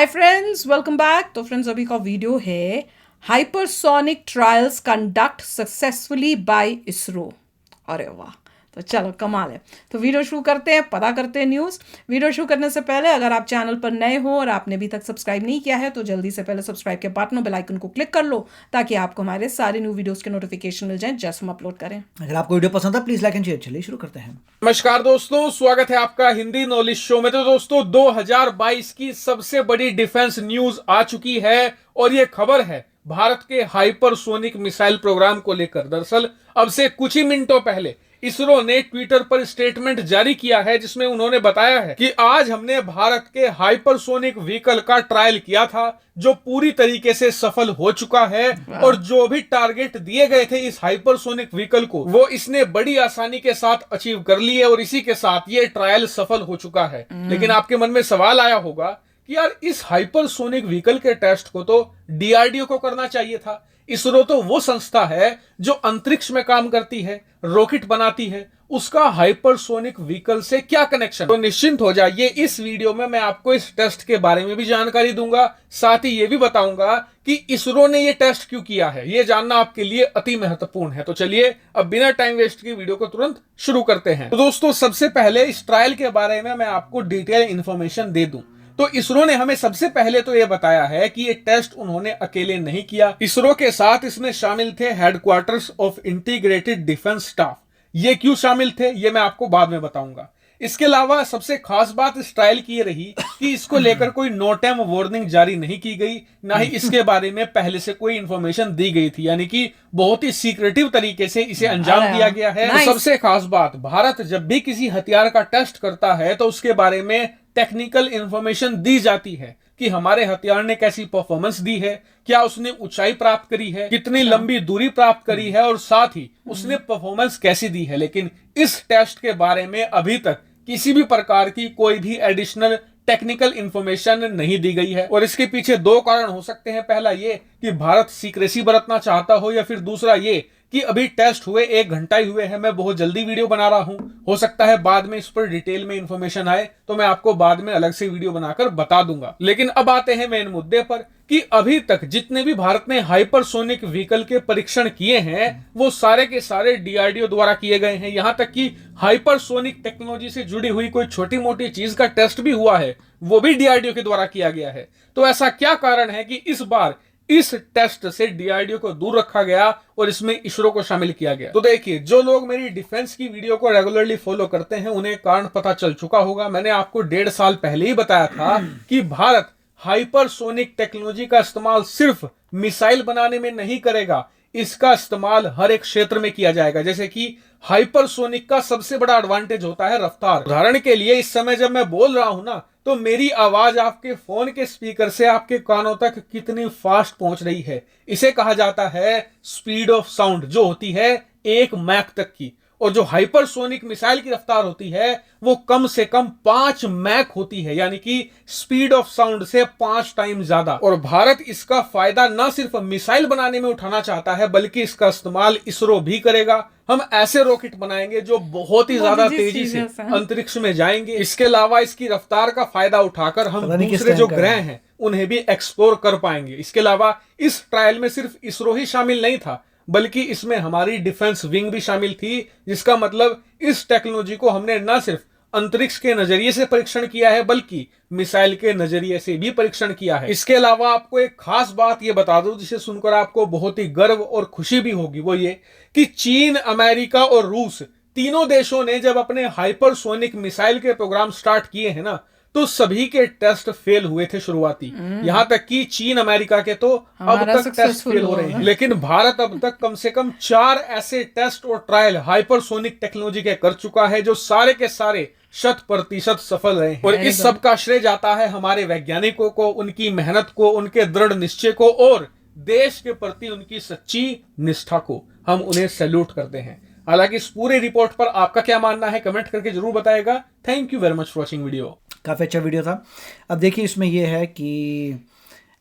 हाय friends, welcome back. तो friends, अभी का वीडियो है hypersonic trials conduct successfully by ISRO. अरे वाह! तो चलो, कमाल है। तो वीडियो शुरू करते हैं, पता करते हैं न्यूज़। वीडियो शुरू करने से पहले अगर आप चैनल पर नए हो और आपने अभी तक सब्सक्राइब नहीं किया है तो जल्दी से पहले सब्सक्राइब के बटन और बेल आइकन को क्लिक कर लो ताकि आपको हमारे सारे न्यू वीडियोस के नोटिफिकेशन मिल जाएं जैसे हम अपलोड करें। अगर आपको वीडियो पसंद है प्लीज लाइक एंड शेयर। चलिए शुरू करते हैं। नमस्कार दोस्तों, स्वागत है आपका हिंदी नॉलेज शो में। तो दोस्तों 2022 की सबसे बड़ी डिफेंस न्यूज आ चुकी है और ये खबर है भारत के हाइपरसोनिक मिसाइल प्रोग्राम को लेकर। दरअसल अब से कुछ ही मिनटों पहले इसरो ने ट्विटर पर स्टेटमेंट जारी किया है जिसमें उन्होंने बताया है कि आज हमने भारत के हाइपरसोनिक व्हीकल का ट्रायल किया था जो पूरी तरीके से सफल हो चुका है और जो भी टारगेट दिए गए थे इस हाइपरसोनिक व्हीकल को वो इसने बड़ी आसानी के साथ अचीव कर लिए और इसी के साथ ये ट्रायल सफल हो चुका है। लेकिन आपके मन में सवाल आया होगा कि यार इस हाइपरसोनिक व्हीकल के टेस्ट को तो डीआरडीओ को करना चाहिए था। इसरो तो वो संस्था है जो अंतरिक्ष में काम करती है, रॉकेट बनाती है, उसका हाइपरसोनिक व्हीकल से क्या कनेक्शन। तो निश्चिंत हो जाइए, इस वीडियो में मैं आपको इस टेस्ट के बारे में भी जानकारी दूंगा, साथ ही ये भी बताऊंगा कि इसरो ने ये टेस्ट क्यों किया है। ये जानना आपके लिए अति महत्वपूर्ण है। तो चलिए अब बिना टाइम वेस्ट की वीडियो को तुरंत शुरू करते हैं। तो दोस्तों सबसे पहले इस ट्रायल के बारे में मैं आपको डिटेल इंफॉर्मेशन दे दूं तो इसरो ने हमें सबसे पहले तो यह बताया है कि ये टेस्ट उन्होंने अकेले नहीं किया। इसरो के साथ इसमें शामिल थे headquarters of integrated defence staff. ये क्यों शामिल थे ये मैं आपको बाद में बताऊंगा। इसके अलावा सबसे खास बात इस ट्रायल की ये रही कि इसको लेकर कोई नो टाइम वार्निंग जारी नहीं की गई, ना ही इसके बारे में पहले से कोई इंफॉर्मेशन दी गई थी, यानी कि बहुत ही सीक्रेटिव तरीके से इसे अंजाम दिया गया है। तो सबसे खास बात, भारत जब भी किसी हथियार का टेस्ट करता है तो उसके बारे में टेक्निकल इंफॉर्मेशन दी जाती है कि हमारे हथियार ने कैसी परफॉर्मेंस दी है, क्या उसने ऊंचाई प्राप्त करी है, कितनी लंबी दूरी प्राप्त करी है और साथ ही उसने परफॉर्मेंस कैसी दी है। लेकिन इस टेस्ट के बारे में अभी तक किसी भी प्रकार की कोई भी एडिशनल टेक्निकल इंफॉर्मेशन नहीं दी गई है और इसके पीछे दो कारण हो सकते हैं। पहला ये कि भारत सीक्रेसी बरतना चाहता हो या फिर दूसरा ये कि अभी टेस्ट हुए 1 घंटा ही हुए हैं, मैं बहुत जल्दी वीडियो बना रहा हूं, हो सकता है बाद में इस पर डिटेल में इंफॉर्मेशन आए तो मैं आपको बाद में अलग से वीडियो बनाकर बता दूंगा। लेकिन अब आते हैं मेन मुद्दे पर कि अभी तक जितने भी भारत ने हाइपरसोनिक व्हीकल के परीक्षण किए हैं वो सारे के सारे डीआरडीओ द्वारा किए गए हैं। यहां तक कि हाइपरसोनिक टेक्नोलॉजी से जुड़ी हुई कोई छोटी मोटी चीज का टेस्ट भी हुआ है वो भी डीआरडीओ के द्वारा किया गया है। तो ऐसा क्या कारण है कि इस बार इस टेस्ट से डीआरडीओ को दूर रखा गया और इसमें इसरो को शामिल किया गया? तो देखिए, जो लोग मेरी डिफेंस की वीडियो को रेगुलरली फॉलो करते हैं उन्हें कारण पता चल चुका होगा। मैंने आपको 1.5 साल पहले ही बताया था कि भारत हाइपरसोनिक टेक्नोलॉजी का इस्तेमाल सिर्फ मिसाइल बनाने में नहीं करेगा, इसका इस्तेमाल हर एक क्षेत्र में किया जाएगा। जैसे कि हाइपरसोनिक का सबसे बड़ा एडवांटेज होता है रफ्तार। उदाहरण के लिए इस समय जब मैं बोल रहा हूं ना तो मेरी आवाज आपके फोन के स्पीकर से आपके कानों तक कितनी फास्ट पहुंच रही है, इसे कहा जाता है स्पीड ऑफ साउंड, जो होती है 1 मैक तक की। और जो हाइपरसोनिक मिसाइल की रफ्तार होती है वो कम से कम 5 मैक होती है, यानी कि स्पीड ऑफ साउंड से 5 टाइम ज्यादा। और भारत इसका फायदा न सिर्फ मिसाइल बनाने में उठाना चाहता है बल्कि इसका इस्तेमाल इसरो भी करेगा। हम ऐसे रॉकेट बनाएंगे जो बहुत ही ज्यादा तेजी से अंतरिक्ष में जाएंगे। इसके अलावा इसकी रफ्तार का फायदा उठाकर हम दूसरे जो ग्रह हैं उन्हें भी एक्सप्लोर कर पाएंगे। इसके अलावा इस ट्रायल में सिर्फ इसरो ही शामिल नहीं था बल्कि इसमें हमारी डिफेंस विंग भी शामिल थी, जिसका मतलब इस टेक्नोलॉजी को हमने न सिर्फ अंतरिक्ष के नजरिए से परीक्षण किया है बल्कि मिसाइल के नजरिए से भी परीक्षण किया है। इसके अलावा आपको एक खास बात यह बता दूं जिसे सुनकर आपको बहुत ही गर्व और खुशी भी होगी, वो ये कि चीन, अमेरिका और रूस तीनों देशों ने जब अपने हाइपरसोनिक मिसाइल के प्रोग्राम स्टार्ट किए हैं ना तो सभी के टेस्ट फेल हुए थे शुरुआती। यहां तक कि चीन, अमेरिका के तो अब तक टेस्ट फेल हो रहे हैं। लेकिन भारत अब तक कम से कम 4 ऐसे टेस्ट और ट्रायल हाइपरसोनिक टेक्नोलॉजी के कर चुका है जो सारे के सारे 100% सफल रहे हैं। और इस सब का श्रेय जाता है हमारे वैज्ञानिकों को, उनकी मेहनत को, उनके दृढ़ निश्चय को और देश के प्रति उनकी सच्ची निष्ठा को। हम उन्हें सैल्यूट करते हैं। हालांकि इस पूरे रिपोर्ट पर आपका क्या मानना है कमेंट करके जरूर बताएगा। Thank you very much for watching video. काफ़ी अच्छा वीडियो था। अब देखिए इसमें यह है कि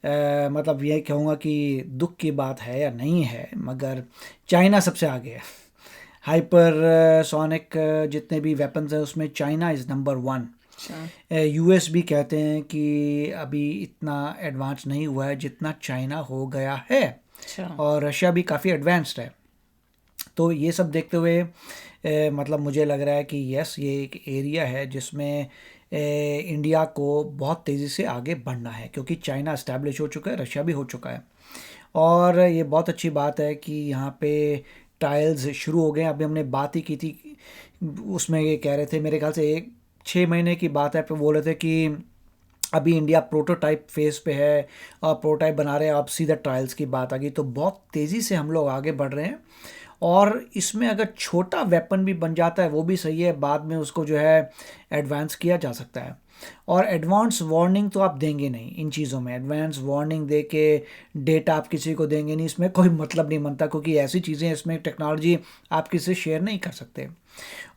मतलब ये कहूँगा कि दुख की बात है या नहीं है, मगर चाइना सबसे आगे है। हाइपरसोनिक जितने भी वेपन्स हैं उसमें चाइना इज़ नंबर 1। यूएस भी कहते हैं कि अभी इतना एडवांस नहीं हुआ है जितना चाइना हो गया है, और रशिया भी काफ़ी एडवांस्ड है। तो ये सब देखते हुए मतलब मुझे लग रहा है कि यस, ये एक एरिया है जिसमें इंडिया को बहुत तेज़ी से आगे बढ़ना है, क्योंकि चाइना इस्टेब्लिश हो चुका है, रशिया भी हो चुका है। और ये बहुत अच्छी बात है कि यहाँ पे ट्रायल्स शुरू हो गए। अभी हमने बात ही की थी, उसमें ये कह रहे थे, मेरे ख्याल से 6 महीने की बात है, पे बोल रहे थे कि अभी इंडिया प्रोटोटाइप फेज़ पे है और प्रोटोटाइप बना रहे हैं। अब सीधा ट्रायल्स की बात आ गई, तो बहुत तेज़ी से हम लोग आगे बढ़ रहे हैं। और इसमें अगर छोटा वेपन भी बन जाता है वो भी सही है, बाद में उसको जो है एडवांस किया जा सकता है। और एडवांस वार्निंग तो आप देंगे नहीं इन चीज़ों में, एडवांस वार्निंग दे के डेटा आप किसी को देंगे नहीं, इसमें कोई मतलब नहीं बनता, क्योंकि ऐसी चीज़ें, इसमें टेक्नोलॉजी आप किसी से शेयर नहीं कर सकते।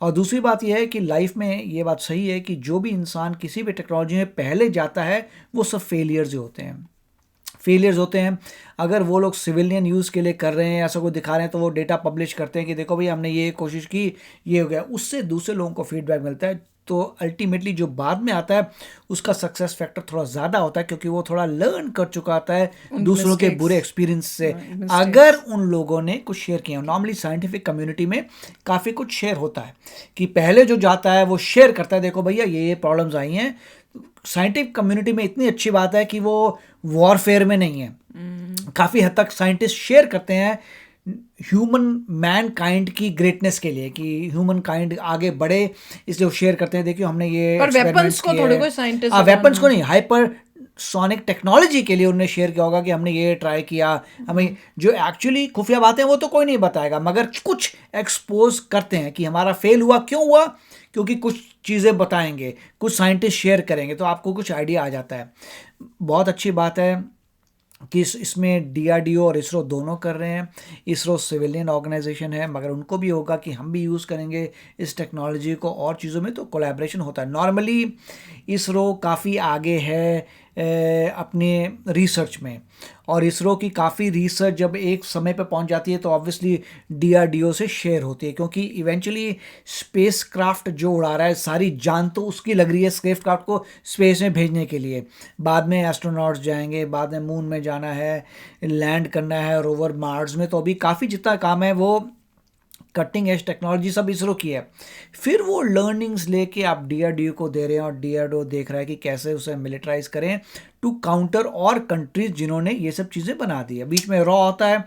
और दूसरी बात यह है कि लाइफ में ये बात सही है कि जो भी इंसान किसी भी टेक्नोलॉजी में पहले जाता है वो सब फेलियर्स होते हैं। अगर वो लोग सिविलियन यूज़ के लिए कर रहे हैं, ऐसा को दिखा रहे हैं, तो वो डेटा पब्लिश करते हैं कि देखो भाई हमने ये कोशिश की, ये हो गया, उससे दूसरे लोगों को फीडबैक मिलता है। तो अल्टीमेटली जो बाद में आता है उसका सक्सेस फैक्टर थोड़ा ज़्यादा होता है, क्योंकि वो थोड़ा लर्न कर चुका आता है दूसरों के बुरे एक्सपीरियंस से। अगर उन लोगों ने कुछ शेयर किया, नॉर्मली साइंटिफिक कम्युनिटी में काफ़ी कुछ शेयर होता है कि पहले जो जाता है वो शेयर करता है, देखो भैया ये प्रॉब्लम्स आई हैं। साइंटिफिक कम्युनिटी में इतनी अच्छी बात है कि वो वॉरफेयर में नहीं है। काफ़ी हद तक साइंटिस्ट शेयर करते हैं ह्यूमन मैन काइंड की ग्रेटनेस के लिए, कि ह्यूमन काइंड आगे बढ़े, इसलिए वो शेयर करते हैं। देखिए हमने ये पर वेपन्स को थोड़े कोई साइंटिस्ट, वेपन्स को नहीं, हाइपर सोनिक टेक्नोलॉजी के लिए उन्होंने शेयर किया होगा कि हमने ये ट्राई किया। हमें जो एक्चुअली खुफिया बातें वो तो कोई नहीं बताएगा, मगर कुछ एक्सपोज करते हैं कि हमारा फेल हुआ, क्यों हुआ, क्योंकि कुछ चीज़ें बताएंगे, कुछ साइंटिस्ट शेयर करेंगे, तो आपको कुछ आइडिया आ जाता है। बहुत अच्छी बात है कि इसमें DRDO और इसरो दोनों कर रहे हैं। इसरो सिविलियन ऑर्गेनाइजेशन है, मगर उनको भी होगा कि हम भी यूज़ करेंगे इस टेक्नोलॉजी को और चीज़ों में, तो कोलैबोरेशन होता है। नॉर्मली इसरो काफ़ी आगे है अपने रिसर्च में, और इसरो की काफ़ी रिसर्च जब एक समय पर पहुंच जाती है तो ऑब्वियसली DRDO से शेयर होती है, क्योंकि इवेंचुअली स्पेस क्राफ्ट जो उड़ा रहा है, सारी जान तो उसकी लग रही है स्पेस क्राफ्ट को स्पेस में भेजने के लिए। बाद में एस्ट्रोनॉट्स जाएंगे, बाद में मून में जाना है, लैंड करना है, रोवर मार्स में, तो अभी काफ़ी जितना काम है वो कटिंग एज टेक्नोलॉजी सब इसरो की है। फिर वो लर्निंग्स लेके आप DRDO को दे रहे हैं, और DRDO देख रहा है कि कैसे उसे मिलिटराइज करें टू काउंटर और कंट्रीज जिन्होंने ये सब चीज़ें बना दी है। बीच में रॉ होता है,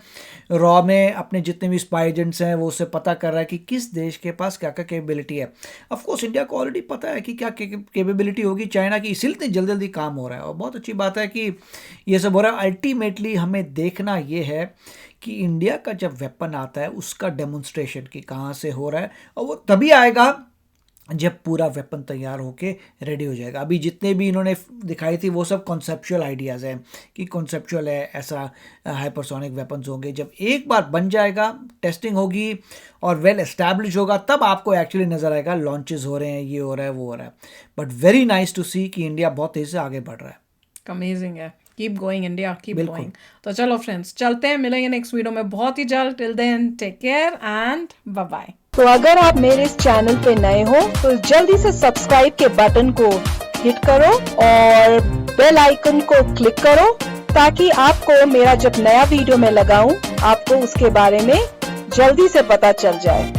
रॉ में अपने जितने भी स्पाई एजेंट्स हैं वो उससे पता कर रहा है कि किस देश के पास क्या क्या कैपेबिलिटी है। ऑफ कोर्स इंडिया को ऑलरेडी पता है कि क्या कैपेबिलिटी होगी चाइना की, इसीलिए इतनी जल्दी जल्दी काम हो रहा है। और बहुत अच्छी बात है कि ये सब हो रहा है। अल्टीमेटली हमें देखना ये है कि इंडिया का जब वेपन आता है उसका डेमोन्स्ट्रेशन कि कहाँ से हो रहा है, और वो तभी आएगा जब पूरा वेपन तैयार होके रेडी हो जाएगा। अभी जितने भी इन्होंने दिखाई थी वो सब कॉन्सेप्चुअल आइडियाज़ हैं कि कॉन्सेप्चुअल है, ऐसा हाइपरसोनिक वेपन्स होंगे। जब एक बार बन जाएगा, टेस्टिंग होगी और वेल एस्टैब्लिश होगा, तब आपको एक्चुअली नज़र आएगा लॉन्चेस हो रहे हैं, ये हो रहा है, वो हो रहा है। बट वेरी नाइस टू सी कि इंडिया बहुत तेज़ी से आगे बढ़ रहा है। अमेजिंग है। Keep going India, keep going. तो चलो फ्रेंड्स, चलते हैं, मिलेंगे नेक्स्ट वीडियो में बहुत ही जल्द। Till then take care and bye bye. तो अगर आप मेरे इस चैनल पे नए हो तो जल्दी से सब्सक्राइब के बटन को हिट करो और बेल आइकन को क्लिक करो, ताकि आपको मेरा जब नया वीडियो मैं लगाऊं आपको उसके बारे में जल्दी से पता चल जाए।